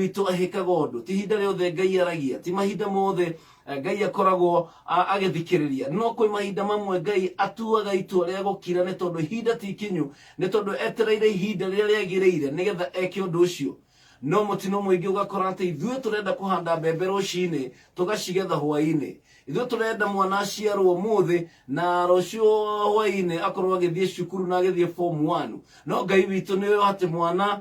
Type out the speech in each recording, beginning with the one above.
witũ ahĩkaga ũndũ ti hinda rĩothe Ngai aragia ti mahinda mothe Ngai akoragwo agĩthikĩrĩria no kwĩ mahinda mamwe Ngai atuaga itua rĩa gũkira nĩ tondũ ihinda ti ikinyu nĩ tondũ etereire ihinda rĩrĩa rĩagĩrĩire nĩgetha eke ũndũ ũcio no mũtino mũingĩ ũgakora atĩ ithuĩ tũrenda kũhanda mbembe rũcinĩ tũgacigetha hwaĩ-inĩ ithuĩ tũrenda mwana aciarwo ũmũthĩ na rũciũ hwaĩ-inĩ akorwo agĩthiĩ cukuru na agĩthiĩ form 1 no Ngai witũ nĩwe atĩ mwana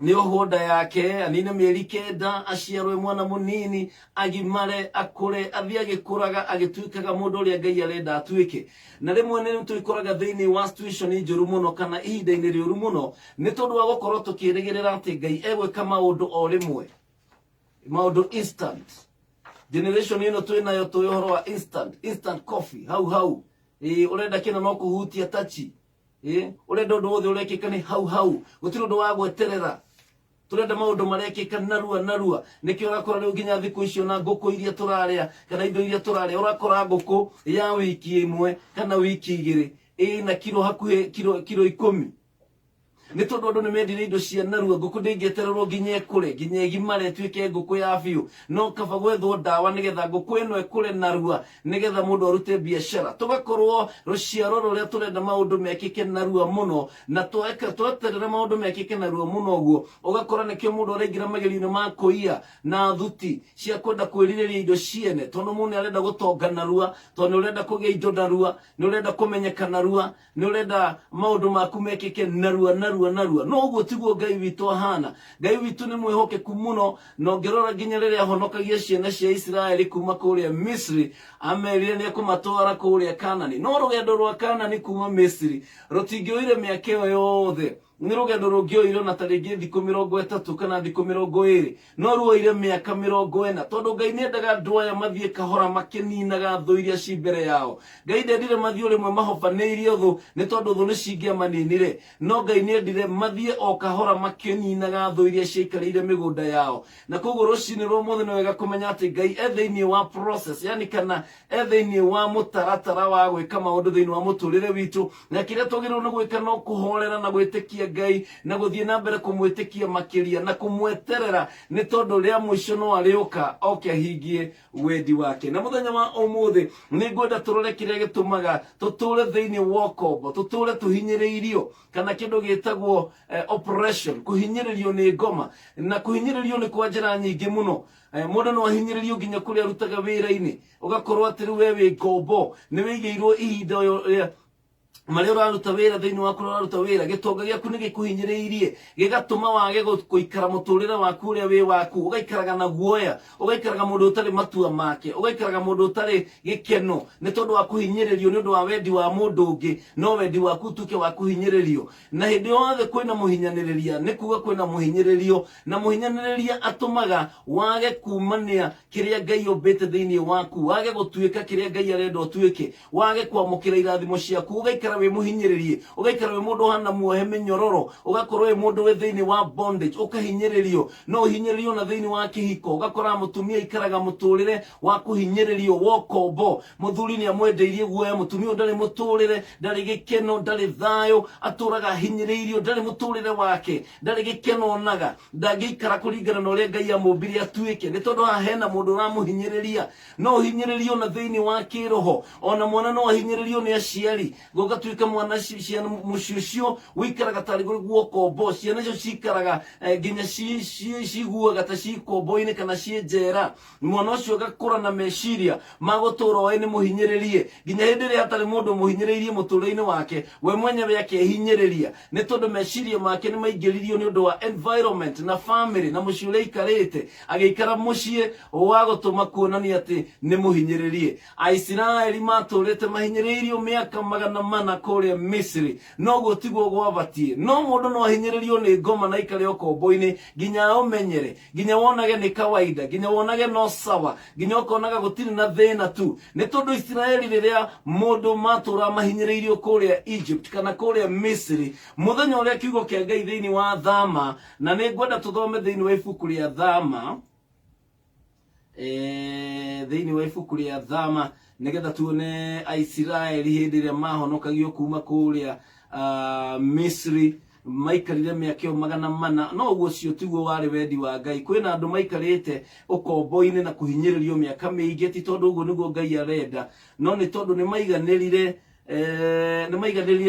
nĩ honda yake anine mĩeri 9 aciarwe mwana mũnini agimare akũre athiĩ agĩkũraga agĩtuĩkaga mũndũ ũrĩa Ngai arenda atuĩke na rĩmwe nĩ tũikoraga thĩinĩ wa situation njũru mũno kana ihinda-inĩ rĩũru mũno nĩ tondũ wa gũkorwo tũkĩrĩgĩrĩra atĩ Ngai egwĩka maũndũ o rĩmwe maũndũ instant generation ĩno twĩnayo tũĩ ũhoro wa instant coffee hau ũrenda kĩna no kũhutia tachi ũrenda ũndũ wothe ũrekĩka nĩ hau gũtirĩ ũndũ wa gweterera turenda maũndũ marekĩka narua nĩkĩo ũrakora rĩu nginya thikũ icio na ngũkũ iria tũrarĩa kana indo iria tũrarĩa ũrakora ngũkũ ya wiki ĩmwe kana wiki 2 ĩna kilo hakuhĩ kilo 10 nĩ tondũ andũ nĩ mendire indo cia narua ngũkũ ndĩngĩetererwo nginya ĩkũre nginya ĩgimare ĩtuĩke ngũkũ ya biũ no kaba gwethwo ndawa nĩgetha ngũkũ ĩno ĩkũre narua nĩgetha mũndũ arute biacara tũgakorwo rũciaro rũrĩa tũrenda maũndũ mekĩke narua mũno na tweterera maũndũ mekĩke narua mũno ũguo ũgakora nĩkĩo mũndũ araingĩra magerio-inĩ ma kũiya na thuti cia kwenda kwĩrirĩria indo ciene tondũ mũndũ nĩ arenda gũtonga narua tondũ nĩ ũrenda kũgĩa indo narua nĩ ũrenda kũmenyeka narua nĩ ũrenda maũndũ maku mekĩke narua no ũguo tiguo Ngai witũ ahana Ngai witũ nĩ mwĩhokeku mũno na ũngĩrora nginya rĩrĩa ahonokagia ciana cia Isiraeli kuma kũrĩa Misri amerire nĩ ekũmatwara kũrĩa Kanani no rũgendo rwa Kanani kuma Misri rũtingĩoire mĩaka ĩyo yothe nĩ rũgendo rũngĩoirwo na tarĩngĩ thikũ 30 kana thikũ 20 no ruoire mĩaka 40 tondũ Ngai nĩendaga andũ aya mathiĩ kahora makĩninaga thũ iria ci mbere yao Ngai ndendire mathiĩ rĩmwe mahobanĩirie thũ nĩ tondũ thũ nĩ cingĩamaninire no Ngai nĩendire mathiĩ o kahora makĩninaga thũ iria ciaikarĩire mĩgũnda yao na koguo rũcinĩ rwa mũthĩ nĩ wega kũmenya atĩ Ngai thĩinĩ wa process yani kana thĩinĩ wa mũtaratara wa gwĩka maũndũ thĩinĩ wa mũtũrĩre witũ na kĩrĩa twagĩrĩirwo nĩ gwĩka no kũhorera na gwĩtĩkia Ngai na gũthiĩ na mbere kũmwĩtĩkia makĩria na kũmweterera nĩ tondũ rĩa mũico no arĩũka oke ahingie wendi wake na mũthenya wa ũmũthĩ nĩ ngwenda tũrore kĩrĩa gĩtũmaga tũtũre thĩinĩ wa kombo tũtũre tũhinyĩrĩirio kana kĩndũ gĩtagwo oppression kũhinyĩrĩrio nĩ ngoma na kũhinyĩrĩrio nĩ kwa njĩra nyingĩ mũno mũndũ no ahinyĩrĩrio nginya kũrĩa arutaga wĩra-inĩ ũgakorwo atĩ rĩu we wĩ ngombo nĩ wĩigĩirwo ihinda marĩa ũraruta wĩra thĩinĩ wa kũrĩa ũraruta wĩra gĩtonga gĩaku nĩ gĩkũhinyĩrĩirie gĩgatũma wage gũikara mũtũrĩre waku ũrĩa wĩ waku ũgaikaraga na guoya ũgaikaraga mũndũ ũtarĩ matua make ũgaikaraga mũndũ ũtarĩ gĩkeno nĩ tondũ wa kũhinyĩrĩrio nĩ ũndũ wa wendi wa mũndũ ũngĩ no wendi waku tuĩke wa kũhinyĩrĩrio na hĩndĩ yothe kwĩna mũhinyanĩrĩria nĩ kuga kwĩna mũhinyĩrĩrio na mũhinyanĩrĩria atũmaga wage kumania kĩrĩa Ngai ombĩte thĩinĩ waku wage gũtuĩka kĩrĩa Ngai arenda ũtuĩke wage kwamũkĩra irathimo ciaku ũgaikara wĩ mũhinyĩrĩrie ũgaikara wĩ mũndũ hana muohe mĩnyororo ũgakorwo wĩ mũndũ wĩ thĩinĩ wa bondage ũkahinyĩrĩrio no ũhinyĩrĩrio na thĩinĩ wa kĩhiko ũgakora mũtumia ikaraga mũtũrĩre wa kũhinyĩrĩrio wa kombo mũthuri nĩ amwendeirie guoya mũtumia ndarĩ mũtũrĩre ndarĩ gĩkeno ndarĩ thayũ atũraga ahinyĩrĩirio ndarĩ mũtũrĩre wake ndarĩ gĩkeno onaga ndangĩikara kũringana na ũrĩa Ngai amũmbire atuĩke nĩ tondũ haha hena mũndũ ũramũhinyĩrĩria no ũhinyĩrĩrio na thĩinĩ wa kĩroho ona mwana no ahinyĩrĩrio nĩ aciari gũgatuĩka mwana ciana mũciĩ ũcio wĩikaraga tarĩ guoko ciana icio cikaraga nginya ciguaga ta cikombo-inĩ kana ciĩ njera mwana ũcio agakũra na meciria magũtũra oĩ nĩ mũhinyĩrĩrie nginya hĩndĩ ĩrĩa hatarĩ mũndũ mũhinyĩrĩirie mũtũrĩre-inĩ wake we mwenyewe akehinyĩrĩria nĩ tondũ meciria make nĩ maingĩririo nĩ ũndũ wa environment na family na mũciĩ ũrĩa aikarĩte agĩikara mũciĩ wa gũtũma kuonania atĩ nĩ mũhinyĩrĩrie Aisiraeli matũrĩte mahinyĩrĩirio mĩaka 400 kũrĩa Misri no gũtigwo gwabatie no mũndũ no ahinyĩrĩrio nĩ ngoma na ikare kombo-inĩ nginya ũmenyere nginya wonage nĩ kawaida nginya wonage no sawa nginya ũkonaga gũtirĩ na thĩna tu nĩ tondũ Isiraeli rĩrĩa mũndũ matũra mahinyĩrĩirio kũrĩa Egypt kana kũrĩa Misri mũthenya ũrĩa kiugo kĩa Ngai thĩinĩ wa Thama na nĩ ngwenda tũthome thĩinĩ wa ibuku rĩa Thama thĩinĩ wa ibuku rĩa Thama nĩgetha tuone Aisiraeli hĩndĩ ĩrĩa mahonokagio kuma kũrĩa Misri maikarire mĩaka magana mana no ũcio tiguo warĩ wendi wa Ngai kwĩna andũ maikarĩte ũkombo-inĩ na kũhinyĩrĩrio mĩaka mĩingĩ ti tondũ ũguo nĩguo Ngai arenda no nĩ tondũ nĩ maiganĩrire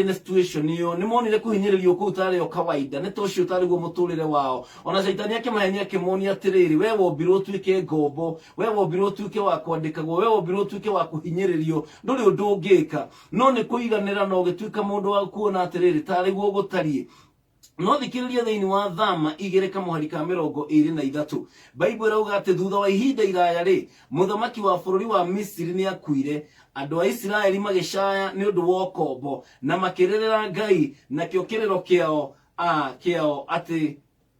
na situation iyo nĩ monire kũhinyĩrĩrio kũu tarĩ o kawaida nĩ tocio tarĩ guo mũtũrĩre wao ona Shaitani akĩmahenia akĩmonia atĩrĩrĩ we wombirwo ũtuĩke ngombo we wombirwo ũtuĩke wa kwandĩkagwo we wombirwo ũtuĩke wa kũhinyĩrĩrio ndũrĩ ũndũ ũngĩka no nĩ kũiganĩra na ũgĩtuĩka mũndũ wa kuona atĩrĩrĩ tarĩ guo gũtariĩ no thikĩrĩria thĩinĩ wa Thama 2:23 Bible ĩrauga atĩ thutha wa ihinda iraya rĩ mũthamaki wa bũrũri wa Misiri nĩ akuire andũ a Isiraeli magĩcaya nĩ ũndũ wa ũkombo na makĩrĩrĩra Ngai na kĩo kĩrĩro kĩao atĩ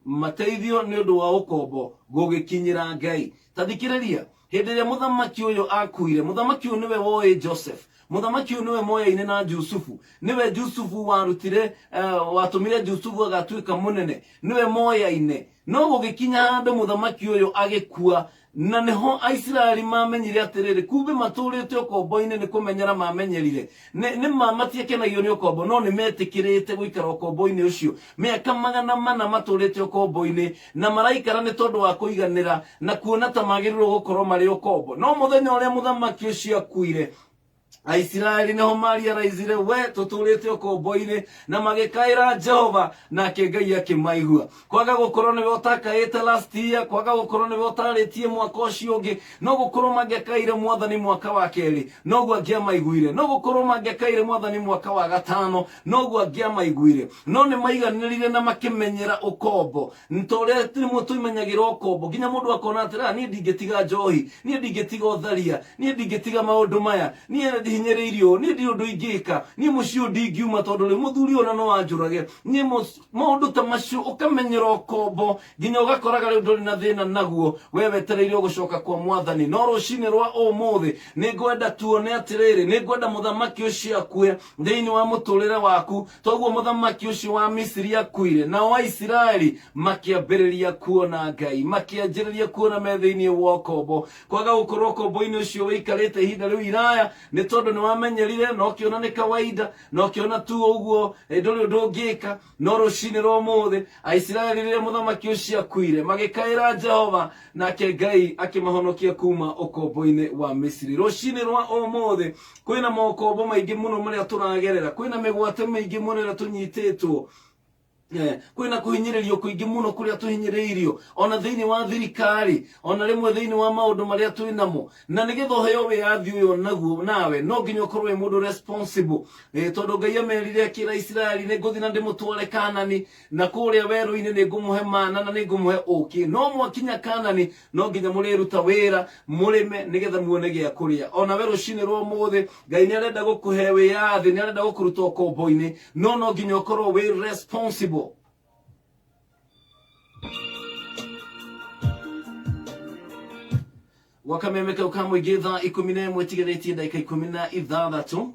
mateithio nĩ ũndũ wa ũkombo gũgĩkinyĩra Ngai ta thikĩrĩria hĩndĩ ĩrĩa mũthamaki ũyũ akuire mũthamaki ũyũ nĩwe woĩ Joseph mũthamaki ũyũ nĩwe moyaine na Jusufu nĩwe Jusufu warutire watũmire Jusufu agatuĩka mũnene nĩwe moyaine no gũgĩkinya handũ mũthamaki ũyũ agĩkua na neho Aisiraeli mamenyire atĩrĩrĩ kumbe matũrĩte ũkombo-inĩ nĩ kũmenyera mamenyerire nĩ matiakenagio nĩ ũkombo no nĩ metĩkĩrĩte gũikara ũkombo-inĩ ũcio mĩaka magana mana matũrĩte ũkombo-inĩ na maraikara nĩ tondũ wa kũiganĩra na kuona ta magĩrĩirwo gũkorwo marĩ ũkombo no mũthenya ũrĩa mũthamaki ũcio akuire Aisiraeli neho mariaraizire we tũtũrĩte ũkombo-inĩ na magĩkaĩra Jehova nake Ngai akĩmaigua kwaga gũkorwo nĩwe ũtakaĩte last year kwaga gũkorwo nĩwe ũtarĩtie mwaka ũcio ũngĩ no gũkorwo mangĩakaire Mwathani mwaka wa kerĩ noguo angĩamaiguire no gũkorwo mangĩakaire Mwathani mwaka wa gatano noguo angĩamaiguire no nĩ maiganĩrire na makĩmenyera ũkombo ntorĩa tũrĩmwe tũimenyagĩra ũkombo nginya mũndũ akona atĩrĩra niĩ ndingĩtiga njohi niĩ ndingĩtiga ũtharia niĩ ndingĩtiga maũndũ maya niĩ hinyĩrĩirio niĩ ndirĩ ũndũ ingĩka niĩ mũciĩ ndingiuma tondũ rĩ mũthuri ona no anjũrage niĩ maũndũ ta macio ũkamenyera ũkombo nginya ũgakoraga rĩu ndũrĩ na thĩna naguo we wetereire gũcoka kwa Mwathani no rũcinĩ rwa ũmũthĩ nĩ ngwenda tuone atĩrĩrĩ nĩ ngwenda mũthamaki ũcio akue thĩinĩ wa mũtũrĩre waku toguo mũthamaki ũcio wa Misiri akuire nao Aisiraeli makĩambĩrĩria kuona Ngai makĩanjĩrĩria kuona me thĩinĩ wa ũkombo kwaga gũkorwo ũkombo-inĩ ũcio wĩikarĩte ihinda rĩu iraya nĩ tondũ nĩ wamenyerire no kĩona nĩ kawaida no kĩona tu ũguo ndũrĩ ũndũ ũngĩka no rũcinĩ rwa ũmũthĩ Aisiraeli rĩrĩa mũthamaki ũcio akuire magĩkaĩra Jehova nake Ngai akĩmahonokia kuma ũkombo-inĩ wa Misiri rũcinĩ rwa ũmũthĩ kwĩna maũkombo maingĩ mũno marĩa tũragerera kwĩna mĩgwate mĩingĩ mũno ĩrĩa tũnyitĩtwo kwĩna kũhinyĩrĩrio kũingĩ mũno kũrĩa tũhinyĩrĩirio ona thĩinĩ wa thirikari ona rĩmwe thĩinĩ wa maũndũ marĩa twĩnamo na nĩgetha ũheo wĩyathi ũyũ naguo nawe no nginya ũkorwo wĩ mũndũ responsible tondũ Ngai amerire akĩra Isiraeli nĩ ngũthiĩ na ndĩmũtware Kanani na kũrĩa werũ-inĩ nĩ ngũmũhe mana na nĩ ngũmũhe ũkĩ no mwakinya Kanani no nginya mũrĩruta wĩra mũrĩme nĩgetha muone gĩa kũrĩa ona we rũcinĩ rwa ũmũthĩ Ngai nĩ arenda gũkũhe wĩyathi nĩ arenda gũkũruta ũkombo-inĩ no nginya ũkorwo wĩ responsible wakameme kau ka mũingĩ thaa 11 tigarĩtie ndagĩka 16